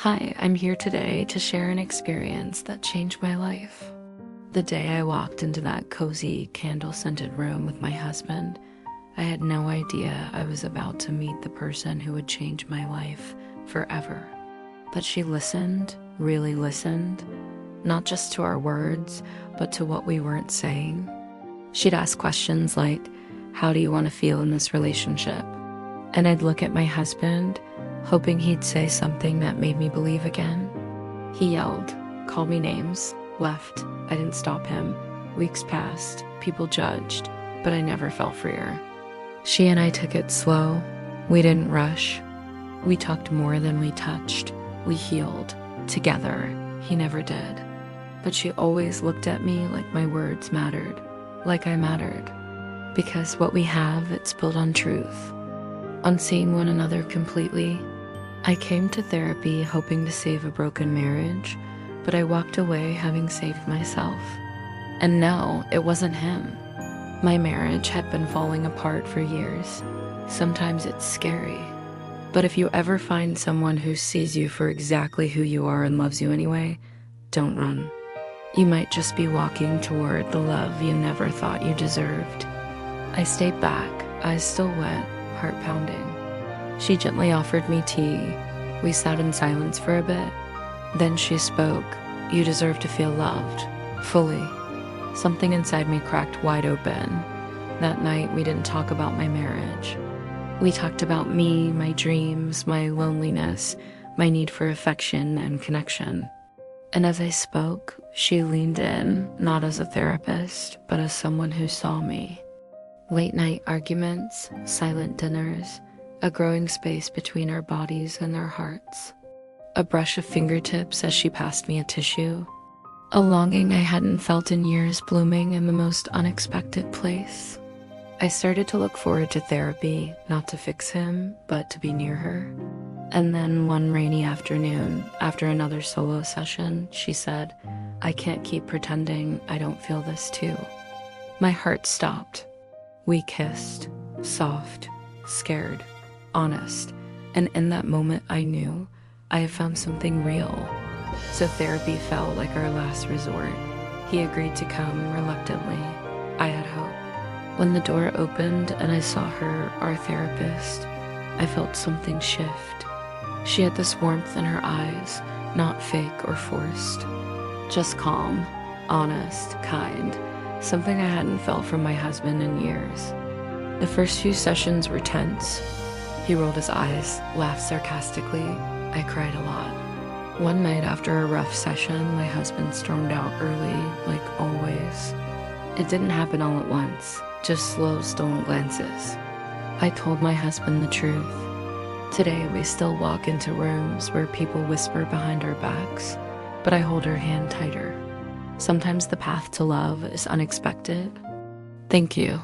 Hi, I'm here today to share an experience that changed my life. The day I walked into that cozy, candle-scented room with my husband, I had no idea I was about to meet the person who would change my life forever. But she listened, really listened, not just to our words, but to what we weren't saying. She'd ask questions like, "How do you want to feel in this relationship?" And I'd look at my husband, hoping he'd say something that made me believe again. He yelled, called me names, left. I didn't stop him. Weeks passed, people judged, but I never felt freer. She and I took it slow. We didn't rush. We talked more than we touched. We healed. Together. He never did. But she always looked at me like my words mattered, like I mattered. Because what we have, it's built on truth, on seeing one another completely. I came to therapy hoping to save a broken marriage, but I walked away having saved myself. And no, it wasn't him. My marriage had been falling apart for years. Sometimes it's scary. But if you ever find someone who sees you for exactly who you are and loves you anyway, don't run. You might just be walking toward the love you never thought you deserved. I stayed back, eyes still wet, heart pounding. She gently offered me tea. We sat in silence for a bit. Then she spoke. "You deserve to feel loved, fully." Something inside me cracked wide open. That night, we didn't talk about my marriage. We talked about me, my dreams, my loneliness, my need for affection and connection. And as I spoke, she leaned in, not as a therapist, but as someone who saw me. Late night arguments, silent dinners, a growing space between our bodies and our hearts. A brush of fingertips as she passed me a tissue. A longing I hadn't felt in years blooming in the most unexpected place. I started to look forward to therapy, not to fix him, but to be near her. And then one rainy afternoon, after another solo session, she said, "I can't keep pretending I don't feel this too." My heart stopped. We kissed, soft, scared, honest, and in that moment I knew I had found something real. So therapy felt like our last resort. He agreed to come reluctantly. I had hope. When the door opened and I saw her, our therapist, I felt something shift. She had this warmth in her eyes, not fake or forced. Just calm, honest, kind, something I hadn't felt from my husband in years. The first few sessions were tense. He rolled his eyes, laughed sarcastically. I cried a lot. One night after a rough session, my husband stormed out early, like always. It didn't happen all at once, just slow, stolen glances. I told my husband the truth. Today, we still walk into rooms where people whisper behind our backs, but I hold her hand tighter. Sometimes the path to love is unexpected. Thank you.